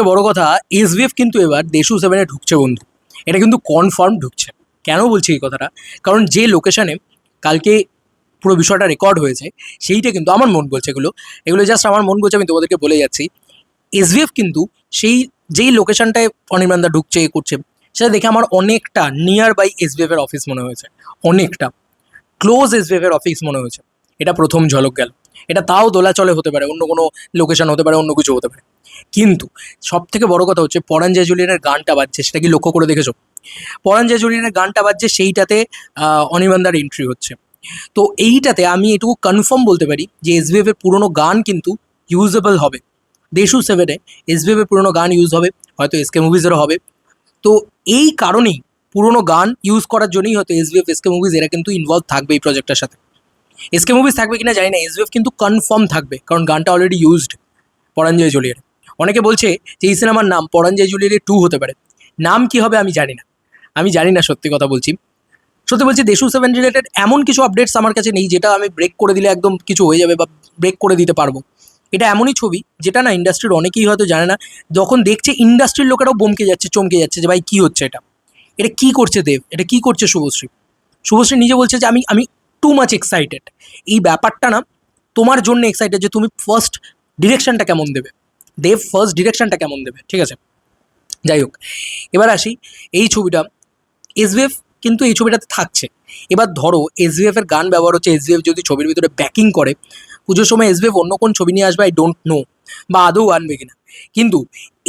বড় কথা, এসবিএফ কিন্তু এবার দেশু সেভেনে ঢুকছে বন্ধু। এটা কিন্তু কনফার্ম ঢুকছে। কেন বলছি এই কথাটা? কারণ যে লোকেশনে কালকে পুরো বিষয়টা রেকর্ড হয়েছে, সেইটা কিন্তু আমার মন বলছে। এগুলো জাস্ট আমার মন বলছে, আমি তোমাদেরকে বলে যাচ্ছি। এসবিএফ কিন্তু সেই যেই লোকেশনটায় অনির্বাণদা ঢুকছে করছে, সেটা দেখে আমার অনেকটা নিয়ার বাই এসবিএফ এর অফিস মনে হয়েছে, অনেকটা ক্লোজ এসবিএফ এর অফিস মনে হয়েছে। এটা প্রথম ঝলক গেল। এটা তাও দোলাচলে হতে পারে, অন্য কোনো লোকেশন হতে পারে, অন্য কিছু হতে পারে। কিন্তু সব থেকে বড় কথা হচ্ছে পরাণ জেজুলিয়ানের গানটা বাজছে, সেটা কি লক্ষ্য করে দেখেছো? পরাণ জেজুলিয়ানের গানটা বাজছে, সেইটাতে অনির্বাণদার এন্ট্রি হচ্ছে। তো এইটাতে আমি এটুকু কনফার্ম বলতে পারি যে এসবিএফ এর পুরোনো গান কিন্তু ইউজেবল হবে। দেশু সেভেনে এসবিএফ এর পুরোনো গান ইউজ হবে, হয়তো এসকে মুভিজেরও হবে। তো এই কারণেই পুরোনো গান ইউজ করার জন্যই হয়তো এসবিএফ এসকে মুভিজ এরা কিন্তু ইনভলভ থাকবে এই প্রজেক্টটার সাথে। এসকে মুভিজ থাকবে কিনা জানি না, এসবিএফ কিন্তু কনফার্ম থাকবে, কারণ গানটা অলরেডি ইউজড পরাঞ্জয় জুলিয়ার। অনেকে বলছে যে এই সিনেমার নাম পরাঞ্জয় জুলিয়ারের 2 হতে পারে। নাম কি হবে আমি জানি না, আমি জানি না, সত্যি কথা বলছি। সত্যি বলছি, দেশু সেভেন রিলেটেড এমন কিছু আপডেটস আমার কাছে নেই যেটা আমি ব্রেক করে দিলে একদম কিছু হয়ে যাবে বা ব্রেক করে দিতে পারবো। এটা এমনই ছবি যেটা না ইন্ডাস্ট্রির অনেকেই হয়তো জানে না। যখন দেখছে ইন্ডাস্ট্রির লোকেরাও বমকে যাচ্ছে, চমকে যাচ্ছে যে ভাই কী হচ্ছে এটা, এটা কী করছে দেব, এটা কী করছে শুভশ্রী। শুভশ্রী নিজে বলছে যে আমি আমি টু মাচ এক্সাইটেড। এই ব্যাপারটা না তোমার জন্য এক্সাইটেড যে তুমি ফার্স্ট ডিরেকশনটা কেমন দেবে, দেব ফার্স্ট ডিরেকশনটা কেমন দেবে, ঠিক আছে। যাই হোক, এবার আসি এই ছবিটা। এসবিএফ কিন্তু এই ছবিটাতে থাকছে। এবার ধরো এসবিএফ এর গান ব্যবহার হচ্ছে, এসবিএফ যদি ছবির ভিতরে ব্যাকিং করে, পুজোর সময় এসবিএফ অন্য কোন ছবি নিয়ে আসবে আই ডোন্ট নো, বা আদৌ আনবে কিনা। কিন্তু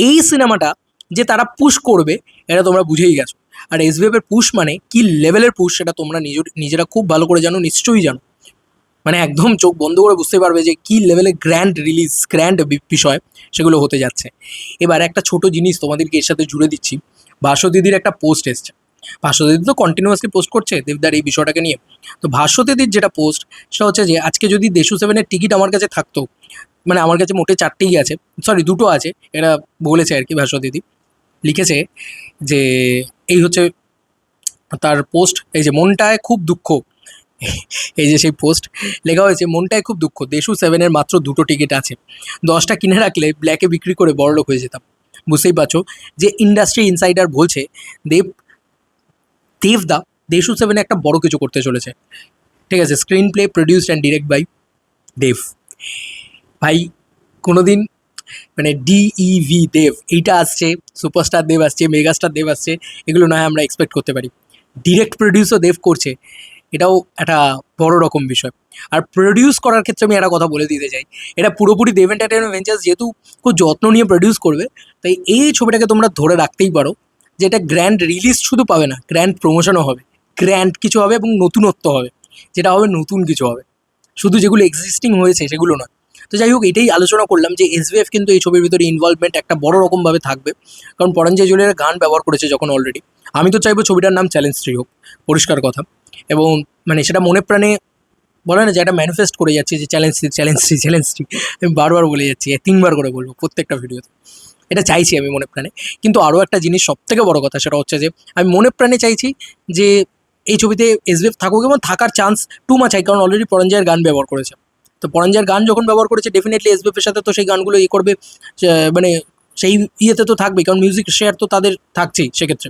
এই সিনেমাটা যে তারা পুশ করবে, এটা তোমরা বুঝেই গেছো। আর এসবিএফ এর পুশ মানে কি লেভেলের পুশ, সেটা তোমরা নিজেরা খুব ভালো করে জানো, নিশ্চয়ই জানো। মানে একদম চোখ বন্ধ করে বুঝতে পারবে যে কী লেভেলে গ্র্যান্ড রিলিজ, গ্র্যান্ড বিষয় সেগুলো হতে যাচ্ছে। এবার একটা ছোট জিনিস তোমাদেরকে এর সাথে জুড়ে দিচ্ছি। ভাস্ব দিদির একটা পোস্ট এসছে। ভাস্ব দিদি তো কন্টিনিউয়াসলি পোস্ট করছে দেবদার এই বিষয়টাকে নিয়ে। তো ভাস্ব দিদির যেটা পোস্ট, সেটা হচ্ছে যে আজকে যদি দেশু সেভেনের টিকিট আমার কাছে থাকতো, মানে আমার কাছে মোটে 4টেই আছে, সরি 2টো আছে, এটা বলেছে আর কি ভাস্ব দিদি। লিখেছে যে এই হচ্ছে তার পোস্ট, এই যে মনটায় খুব দুঃখ, এই যে সেই পোস্ট লেখা হয়েছে, মনটায় খুব দুঃখ, দেশু সেভেনের মাত্র 2টো টিকিট আছে, 10টা কিনে রাখলে ব্ল্যাকে বিক্রি করে বড়লোক হয়ে যেতাম। বুঝতেই পারছো যে ইন্ডাস্ট্রি ইনসাইডার বলছে দেবদা দেশু সেভেনে একটা বড় কিছু করতে চলেছে, ঠিক আছে। Screenplay produced and direct by Dev. ভাই কোনোদিন মানে ডিইভি দেব এইটা আসছে, সুপারস্টার দেব আসছে, মেগাস্টার দেব আসছে, এগুলো নয় আমরা এক্সপেক্ট করতে পারি। ডিরেক্ট প্রডিউসও দেব করছে, এটাও একটা বড় রকম বিষয়। আর প্রডিউস করার ক্ষেত্রে আমি একটা কথা বলে দিতে চাই, এটা পুরোপুরি দেব এন্টারটেনমেন্ট ভেঞ্চার্স যেহেতু খুব যত্ন নিয়ে প্রডিউস করবে, তাই এই ছবিটাকে তোমরা ধরে রাখতেই পারো যে এটা গ্র্যান্ড রিলিজ শুধু পাবে না, গ্র্যান্ড প্রমোশনও হবে, গ্র্যান্ড কিছু হবে এবং নতুনত্ব হবে, যেটা হবে নতুন কিছু হবে, শুধু যেগুলো এক্সিস্টিং হয়েছে সেগুলো নয়। তো যাই হোক, এটাই আলোচনা করলাম যে এসবিএফ কিন্তু এই ছবির ভিতরে ইনভলভমেন্ট একটা বড় রকমভাবে থাকবে, কারণ পরাঞ্জয় জুয়েলের গান ব্যবহার করেছে যখন অলরেডি। আমি তো চাইবো ছবিটার নাম চ্যালেঞ্জ 3 হোক, পরিষ্কার কথা। এবং মানে সেটা মনে প্রাণে বলে না যে একটা ম্যানিফেস্ট করে যাচ্ছি যে চ্যালেঞ্জ 3, চ্যালেঞ্জ 3, চ্যালেঞ্জ 3, আমি বারবার বলে যাচ্ছি, 3বার করে বলবো প্রত্যেকটা ভিডিওতে। এটা চাইছি আমি মনে প্রাণে। কিন্তু আরও একটা জিনিস সবথেকে বড় কথা, সেটা হচ্ছে যে আমি মনে প্রাণে চাইছি যে এই ছবিতে এসবিএফ থাকুক, এবং থাকার চান্স টু মাচ হাই, কারণ অলরেডি পরাঞ্জয়ের গান ব্যবহার করেছে। তো পরাঞ্জয়ের গান যখন ব্যবহার করেছে, ডেফিনেটলি এসবিএফের সাথে তো সেই গানগুলো করবে, মানে সেই ইয়েতে তো থাকবেই, কারণ মিউজিক শেয়ার তো তাদের থাকছেই সেক্ষেত্রে।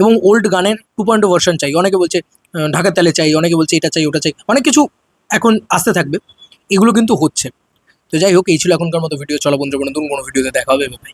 এবং ওল্ড গানের 2.0 ভার্সন চাই, অনেকে বলছে ঢাকার তালে চাই, অনেকে বলছে এটা চাই ওটা চাই, অনেক কিছু এখন আসতে থাকবে, এগুলো কিন্তু হচ্ছে। তো যাই হোক, এই ছিল এখনকার মতো ভিডিও। চলো বন্ধুরা, নতুন কোনো ভিডিওতে দেখা হবে ভাই।